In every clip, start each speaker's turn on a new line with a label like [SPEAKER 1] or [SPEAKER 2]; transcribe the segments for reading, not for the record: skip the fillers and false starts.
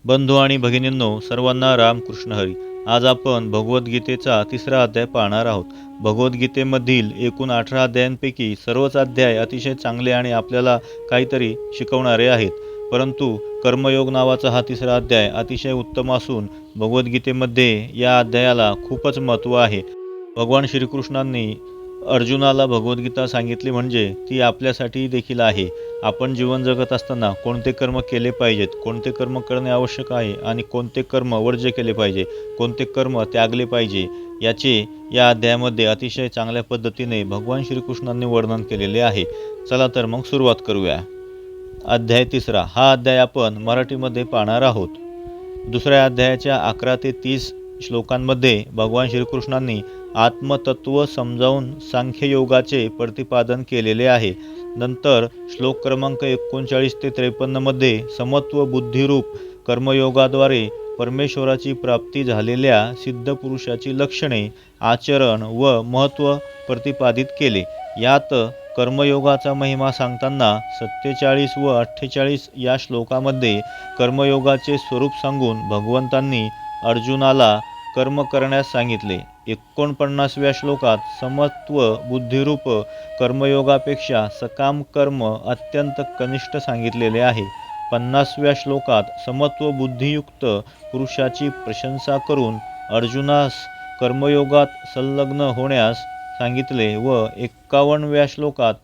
[SPEAKER 1] बंधू आणि भगिनींनो, सर्वांना रामकृष्ण हरी. आज आपण भगवद्गीतेचा 3रा अध्याय पाहणार आहोत. भगवद्गीतेमधील एकूण 18 अध्यायांपैकी सर्वच अध्याय अतिशय चांगले आणि आपल्याला काहीतरी शिकवणारे आहेत. परंतु कर्मयोग नावाचा हा 3रा अध्याय अतिशय उत्तम असून भगवद्गीतेमध्ये या अध्यायाला खूपच महत्त्व आहे. भगवान श्रीकृष्णांनी अर्जुनाला भगवद्गीता सांगितली म्हणजे ती आपल्यासाठी देखील आहे. आपण जीवन जगत असताना कोणते कर्म केले पाहिजेत, कोणते कर्म करणे आवश्यक आहे आणि कोणते कर्म वर्ज्य केले पाहिजे, कोणते कर्म त्यागले पाहिजे, याचे या अध्यायामध्ये अतिशय चांगल्या पद्धतीने भगवान श्रीकृष्णांनी वर्णन केलेले आहे. चला तर मग सुरुवात करूया. अध्याय 3. हा अध्याय आपण मराठीमध्ये पाहणार आहोत. 2ऱ्या अध्यायाच्या 11 ते 30 श्लोकांमध्ये भगवान श्रीकृष्णांनी आत्मतत्व समजावून सांख्ययोगाचे प्रतिपादन केलेले आहे. नंतर श्लोक क्रमांक 39 ते 53 मध्ये समत्व बुद्धिरूप कर्मयोगाद्वारे परमेश्वराची प्राप्ती झालेल्या सिद्ध पुरुषाची लक्षणे, आचरण व महत्त्व प्रतिपादित केले. यात कर्मयोगाचा महिमा सांगताना 47 व 48 या श्लोकामध्ये कर्मयोगाचे स्वरूप सांगून भगवंतांनी अर्जुनाला कर्म करण्यास सांगितले. 49व्या श्लोकात समत्व बुद्धिरूप कर्मयोगापेक्षा सकाम कर्म अत्यंत कनिष्ठ सांगितलेले आहे. 50व्या श्लोकात समत्व बुद्धियुक्त पुरुषाची प्रशंसा करून अर्जुनास कर्मयोगात संलग्न होण्यास सांगितले व 51व्या श्लोकात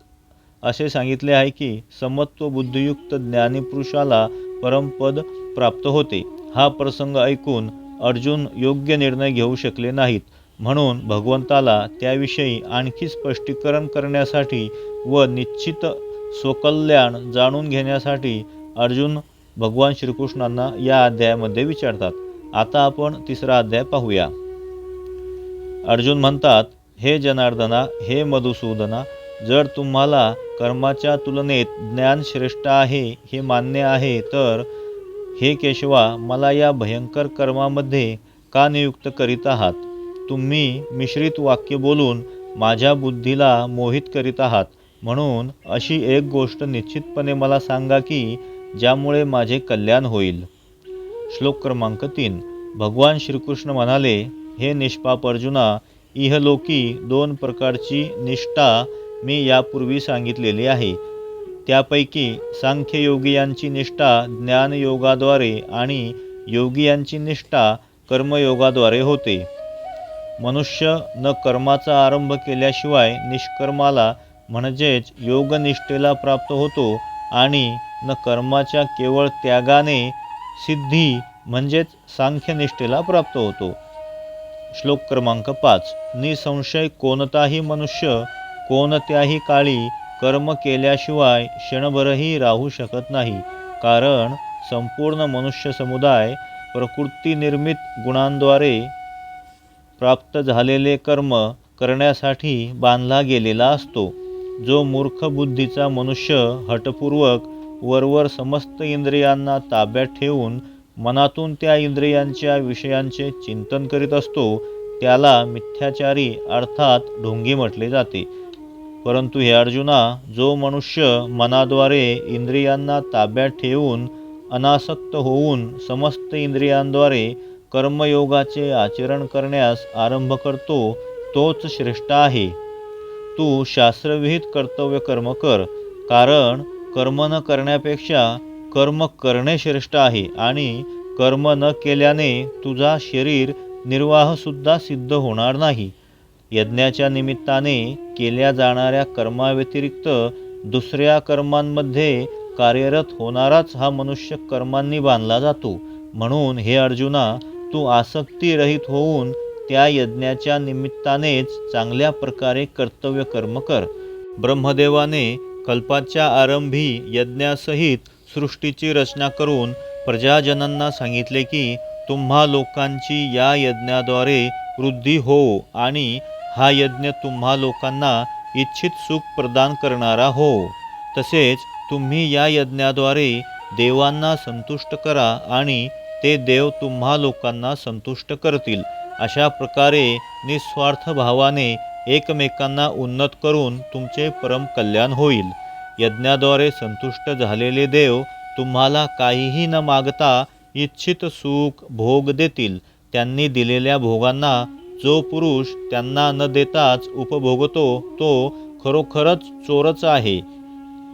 [SPEAKER 1] असे सांगितले आहे की समत्व बुद्धियुक्त ज्ञानीपुरुषाला परमपद प्राप्त होते. हा प्रसंग ऐकून अर्जुन योग्य निर्णय घेऊ शकले नाहीत, म्हणून भगवंताला त्याविषयी आणखी स्पष्टीकरण करण्यासाठी व निश्चित स्वकल्याण जाणून घेण्यासाठी अर्जुन भगवान श्रीकृष्णांना या अध्यायामध्ये विचारतात. आता आपण 3रा अध्याय पाहूया. अर्जुन म्हणतात, हे जनार्दना, हे मधुसूदना, जर तुम्हाला कर्माच्या तुलनेत ज्ञान श्रेष्ठ आहे हे मान्य आहे तर हे केशवा, मला या भयंकर कर्मामध्ये का नियुक्त करीत आहात? तुम्ही मिश्रित वाक्य बोलून माझ्या बुद्धीला मोहित करीत आहात. म्हणून अशी एक गोष्ट निश्चितपणे मला सांगा की ज्यामुळे माझे कल्याण होईल. श्लोक क्रमांक 3. भगवान श्रीकृष्ण म्हणाले, हे निष्पाप अर्जुना, इहलोकी 2 प्रकारची निष्ठा मी यापूर्वी सांगितलेली आहे. त्यापैकी सांख्ययोगियांची निष्ठा ज्ञानयोगाद्वारे आणि योगियांची निष्ठा कर्मयोगाद्वारे होते. मनुष्य न कर्माचा आरंभ केल्याशिवाय निष्कर्माला म्हणजेच योगनिष्ठेला प्राप्त होतो आणि न कर्माच्या केवळ त्यागाने सिद्धी म्हणजेच सांख्यनिष्ठेला प्राप्त होतो. श्लोक क्रमांक 5. निसंशय कोणताही मनुष्य कोणत्याही काळी कर्म केल्याशिवाय क्षणभरही राहू शकत नाही, कारण संपूर्ण मनुष्य समुदाय प्रकृतीनिर्मित गुणांद्वारे प्राप्त झालेले कर्म करण्यासाठी बांधला गेलेला असतो. जो मूर्ख बुद्धीचा मनुष्य हठपूर्वक वरवर समस्त इंद्रियांना ताब्यात ठेवून मनातून त्या इंद्रियांच्या विषयांचे चिंतन करीत असतो त्याला मिथ्याचारी अर्थात ढोंगी म्हटले जाते. परंतु हे अर्जुना, जो मनुष्य मनाद्वारे इंद्रियांना ताब्यात ठेवून अनासक्त होऊन समस्त इंद्रियांद्वारे कर्मयोगाचे आचरण करण्यास आरंभ करतो तोच श्रेष्ठ आहे. तू शास्त्रविहित कर्तव्य कर्म कर, कारण कर्म न करण्यापेक्षा कर्म करणे श्रेष्ठ आहे आणि कर्म न केल्याने तुझा शरीर निर्वाहसुद्धा सिद्ध होणार नाही. यज्ञाच्या निमित्ताने केल्या जाणाऱ्या कर्माव्यतिरिक्त दुसऱ्या कर्मांमध्ये कार्यरत होणाराच हा मनुष्य कर्मांनी बांधला जातो. म्हणून हे अर्जुना, तू आसक्तीरहित होऊन त्या यज्ञाच्या निमित्तानेच चांगल्या प्रकारे कर्तव्य कर्म कर. ब्रह्मदेवाने कल्पाच्या आरंभी यज्ञासहित सृष्टीची रचना करून प्रजाजनांना सांगितले की तुम्हा लोकांची या यज्ञाद्वारे वृद्धी हो आणि हा यज्ञ तुम्हा लोकांना इच्छित सुख प्रदान करणारा हो. तसेच तुम्ही या यज्ञाद्वारे देवांना संतुष्ट करा आणि ते देव तुम्हा लोकांना संतुष्ट करतील. अशा प्रकारे निस्वार्थ भावाने एकमेकांना उन्नत करून तुमचे परम कल्याण होईल. यज्ञाद्वारे संतुष्ट झालेले देव तुम्हाला काहीही न मागता इच्छित सुख भोग देतील. त्यांनी दिलेल्या भोगांना जो पुरुष त्यांना न देताच उपभोगतो तो खरोखरच चोरच आहे.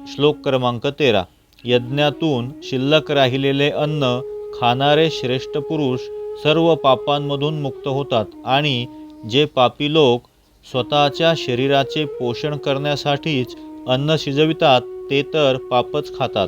[SPEAKER 1] श्लोक क्रमांक 13. यज्ञातून शिल्लक राहिलेले अन्न खाणारे श्रेष्ठ पुरुष सर्व पापांमधून मुक्त होतात आणि जे पापी लोक स्वतःच्या शरीराचे पोषण करण्यासाठीच अन्न शिजवितात ते तर पापच खातात.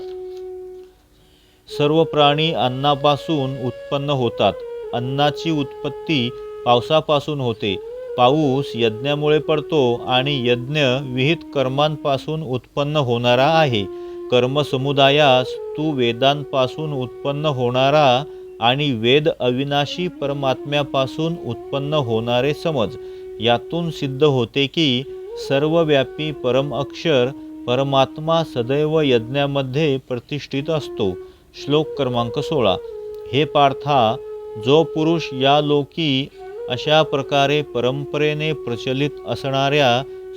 [SPEAKER 1] सर्व प्राणी अन्नापासून उत्पन्न होतात. अन्नाची उत्पत्ती पावसापासून होते. पाऊस यज्ञामुळे पडतो आणि यज्ञ विहित कर्मांपासून उत्पन्न होणारा आहे. कर्मसमुदायास तू वेदांपासून उत्पन्न होणारा आणि वेद अविनाशी परमात्म्यापासून उत्पन्न होणारे समज. यातून सिद्ध होते की सर्वव्यापी परम अक्षर परमात्मा सदैव यज्ञामध्ये प्रतिष्ठित असतो. श्लोक क्रमांक 16. हे पार्था, जो पुरुष या लोकी अशा प्रकारे परंपरेने प्रचलित असणाऱ्या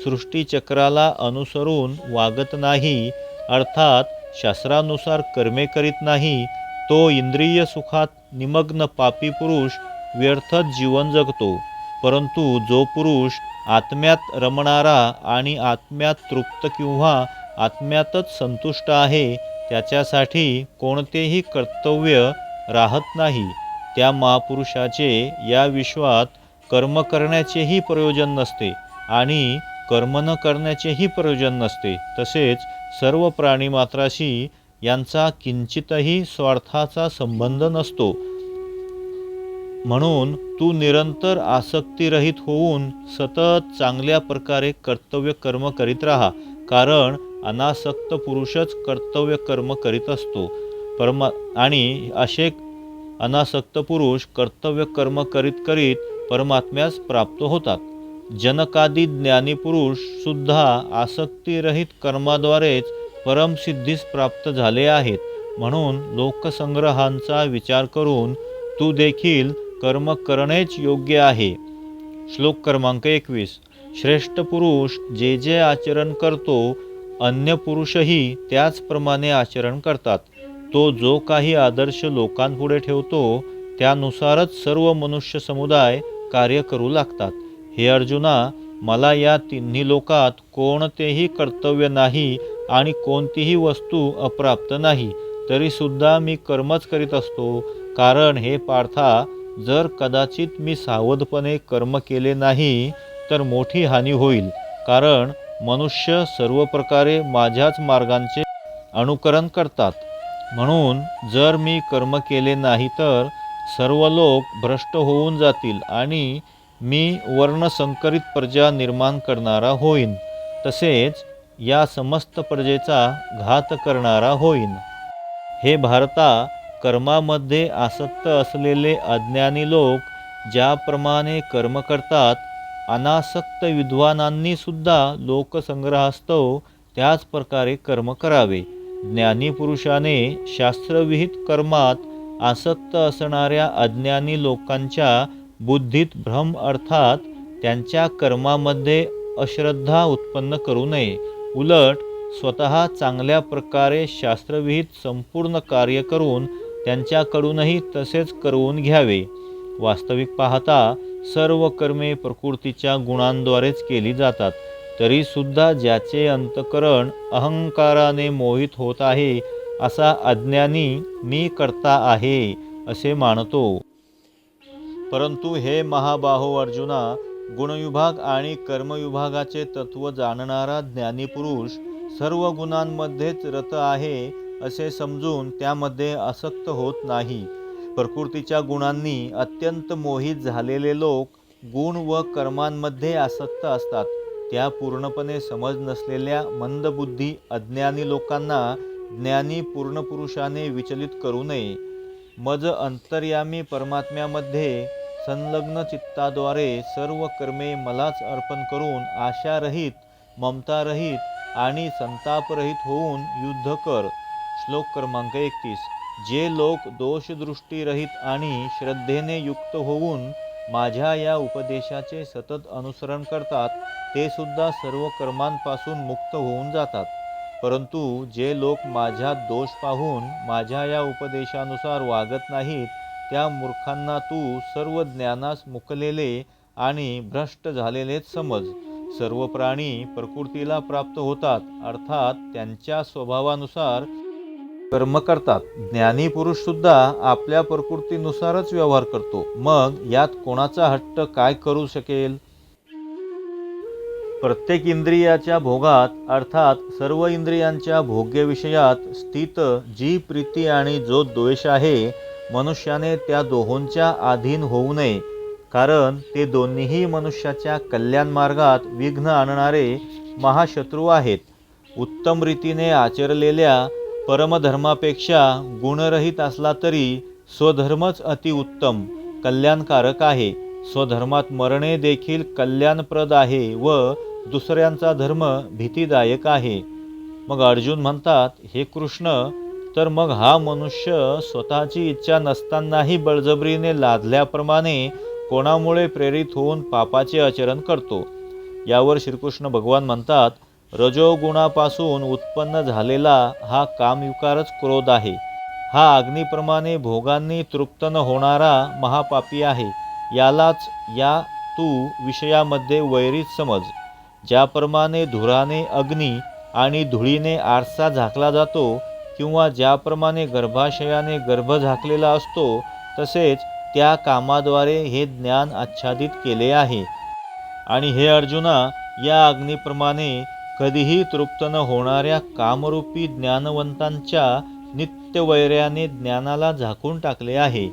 [SPEAKER 1] सृष्टीचक्राला अनुसरून वागत नाही, अर्थात शास्त्रानुसार कर्मे करीत नाही, तो इंद्रिय सुखात निमग्न पापी पुरुष व्यर्थच जीवन जगतो. परंतु जो पुरुष आत्म्यात रमणारा आणि आत्म्यात तृप्त किंवा आत्म्यातच संतुष्ट आहे त्याच्यासाठी कोणतेही कर्तव्य राहत नाही. त्या महापुरुषाचे या विश्वात कर्म करण्याचेही प्रयोजन नसते आणि कर्म न करण्याचेही प्रयोजन नसते. तसेच सर्व प्राणीमात्राशी यांचा किंचितही स्वार्थाचा संबंध नसतो. म्हणून तू निरंतर आसक्तीरहित होऊन सतत चांगल्या प्रकारे कर्तव्य कर्म करीत राहा. कारण अनासक्त पुरुषच कर्तव्य कर्म करीत असतो. आणि असे अनासक्त पुरुष कर्तव्य कर्म करीत करीत परमात्म्यास प्राप्त होतात. जनकादी ज्ञानी पुरुष सुद्धा आसक्तीरहित कर्माद्वारेच परमसिद्धीस प्राप्त झाले आहेत. म्हणून लोकसंग्रहांचा विचार करून तू देखील कर्म करणेच योग्य आहे. श्लोक क्रमांक 21. श्रेष्ठ पुरुष जे जे आचरण करतो अन्य पुरुषही त्याचप्रमाणे आचरण करतात. तो जो काही आदर्श लोकांपुढे ठेवतो त्यानुसारच सर्व मनुष्य समुदाय कार्य करू लागतात. हे अर्जुना, मला या तिन्ही लोकात कोणतेही कर्तव्य नाही आणि कोणतीही वस्तू अप्राप्त नाही, तरीसुद्धा मी कर्मच करीत असतो. कारण हे पार्था, जर कदाचित मी सावधपणे कर्म केले नाही तर मोठी हानी होईल. कारण मनुष्य सर्व प्रकारे माझ्याच मार्गांचे अनुकरण करतात. म्हणून जर मी कर्म केले नाही तर सर्व लोक भ्रष्ट होऊन जातील आणि मी वर्णसंकरित प्रजा निर्माण करणारा होईन. तसेच या समस्त प्रजेचा घात करणारा होईन. हे भारता, कर्मामध्ये आसक्त असलेले अज्ञानी लोक ज्याप्रमाणे कर्म करतात, अनासक्त विद्वानांनी सुद्धा लोकसंग्रहास्तव त्याच प्रकारे कर्म करावे. ज्ञानी पुरुषाने शास्त्रविहित कर्मात आसक्त असणाऱ्या अज्ञानी लोकांच्या बुद्धीत भ्रम अर्थात त्यांच्या कर्मामध्ये अश्रद्धा उत्पन्न करू नये. उलट स्वतः चांगल्या प्रकारे शास्त्रविहित संपूर्ण कार्य करून त्यांच्याकडूनही तसेच करवून घ्यावे. वास्तविक पाहता सर्व कर्मे प्रकृतीच्या गुणांद्वारेच केली जातात. तरीसुद्धा ज्याचे अंतःकरण अहंकाराने मोहित होत आहे असा अज्ञानी मी करता आहे असे मानतो. परंतु हे महाबाहो अर्जुना, गुणविभाग आणि कर्मविभागाचे तत्व जाणणारा ज्ञानीपुरुष सर्व गुणांमध्येच रत आहे असे समजून त्यामध्ये आसक्त होत नाही. प्रकृतीच्या गुणांनी अत्यंत मोहित झालेले लोक गुण व कर्मांमध्ये आसक्त असतात. त्या पूर्णपणे समज नसलेल्या मंदबुद्धी अज्ञानी लोकांना ज्ञानी पूर्ण पुरुषाने विचलित करू नये. मज अंतर्यामी परमात्म्यामध्ये संलग्न चित्ताद्वारे सर्व कर्मे मलाच अर्पण करून आशारहित, ममतारहित आणि संतापरहित होऊन युद्ध कर. श्लोक क्रमांक 31. जे लोक दोषदृष्टीरहित आणि श्रद्धेने युक्त होऊन माझ्या या उपदेशाचे सतत अनुसरण करतात ते सुद्धा सर्व कर्मांपासून मुक्त होऊन जातात. परंतु जे लोक माझ्या दोष पाहून माझ्या या उपदेशानुसार वागत नाहीत, त्या मूर्खांना तू सर्व ज्ञानास मुकलेले आणि भ्रष्ट झालेलेच समज. सर्व प्राणी प्रकृतीला प्राप्त होतात, अर्थात त्यांच्या स्वभावानुसार कर्म करतात. ज्ञानी पुरुष सुद्धा आपल्या प्रकृतीनुसारच व्यवहार करतो. मग यात कोणाचा हट्ट काय करू शकेल? प्रत्येक इंद्रियाच्या भोगात अर्थात सर्व इंद्रियांच्या भोग्य विषयात स्थित जी प्रीती आणि जो द्वेष आहे, मनुष्याने त्या दोहोंच्या अधीन होऊ नये, कारण ते दोन्हीही मनुष्याच्या कल्याण मार्गात विघ्न आणणारे महाशत्रू आहेत. उत्तम रीतीने आचरलेल्या परमधर्मापेक्षा गुणरहित असला तरी स्वधर्मच अतिउत्तम कल्याणकारक आहे. स्वधर्मात मरणे देखील कल्याणप्रद आहे व दुसऱ्यांचा धर्म भीतीदायक आहे. मग अर्जुन म्हणतात, हे कृष्ण, तर मग हा मनुष्य स्वतःची इच्छा नसतानाही बळजबरीने लादल्याप्रमाणे कोणामुळे प्रेरित होऊन पापाचे आचरण करतो? यावर श्रीकृष्ण भगवान म्हणतात, रजोगुणापासून उत्पन्न झालेला हा कामविकारच क्रोध आहे. हा अग्निप्रमाणे भोगांनी तृप्त न होणारा महापापी आहे. यालाच या तू विषयामध्ये वैरीच समज. ज्याप्रमाणे धुराने अग्नी आणि धुळीने आरसा झाकला जातो, किंवा ज्याप्रमाणे गर्भाशयाने गर्भ झाकलेला असतो, तसेच त्या कामाद्वारे हे ज्ञान आच्छादित केले आहे. आणि हे अर्जुना, या अग्निप्रमाणे कधीही तृप्त न होणाऱ्या कामरूपी ज्ञानवंतांच्या नित्यवैर्याने ज्ञानाला झाकून टाकले आहे.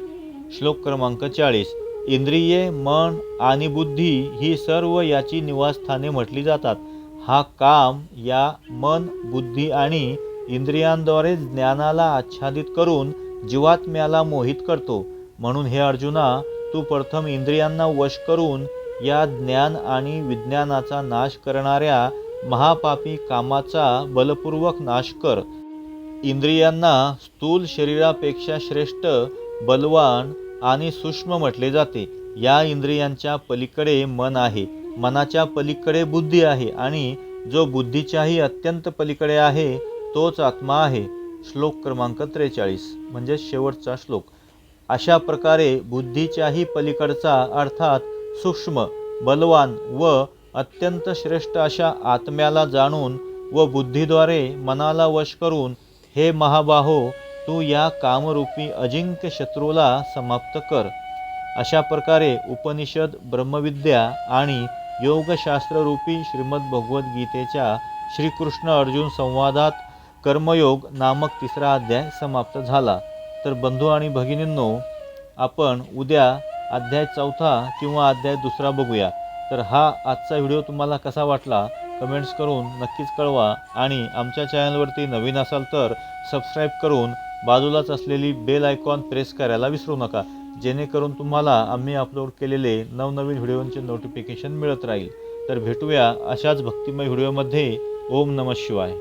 [SPEAKER 1] श्लोक क्रमांक 40. इंद्रिये, मन आणि बुद्धी ही सर्व याची निवासस्थाने म्हटली जातात. हा काम या मन, बुद्धी आणि इंद्रियांद्वारे ज्ञानाला आच्छादित करून जीवात्म्याला मोहित करतो. म्हणून हे अर्जुना, तू प्रथम इंद्रियांना वश करून या ज्ञान आणि विज्ञानाचा नाश करणाऱ्या महापापी कामाचा बलपूर्वक नाश कर. इंद्रियांना स्थूल शरीरापेक्षा श्रेष्ठ, बलवान आणि सूक्ष्म म्हटले जाते. या इंद्रियांच्या पलीकडे मन आहे, मनाच्या पलीकडे बुद्धी आहे, आणि जो बुद्धीच्याही अत्यंत पलीकडे आहे तोच आत्मा आहे. श्लोक क्रमांक 43 म्हणजे शेवटचा श्लोक. अशा प्रकारे बुद्धीच्याही पलीकडचा अर्थात सूक्ष्म, बलवान व अत्यंत श्रेष्ठ अशा आत्म्याला जाणून व बुद्धीद्वारे मनाला वश करून, हे महाबाहो, तू या कामरूपी अजिंक्य शत्रूला समाप्त कर. अशा प्रकारे उपनिषद, ब्रह्मविद्या आणि योगशास्त्ररूपी श्रीमद भगवद्गीतेच्या श्रीकृष्ण अर्जुन संवादात कर्मयोग नामक 3रा अध्याय समाप्त झाला. तर बंधू आणि भगिनींनो, आपण उद्या अध्याय 4 किंवा अध्याय 2 बघूया. तर हा आजचा व्हिडिओ तुम्हाला कसा वाटला कमेंट्स करून नक्कीच कळवा. आणि आमच्या चॅनलवरती नवीन असाल तर सबस्क्राईब करून बाजूलाच असलेली बेल आयकॉन प्रेस करायला विसरू नका, जेणेकरून तुम्हाला आम्ही अपलोड केलेले नवनवीन व्हिडिओंचे नोटिफिकेशन मिळत राहील. तर भेटूया अशाच भक्तिमय व्हिडिओमध्ये. ओम नमः शिवाय.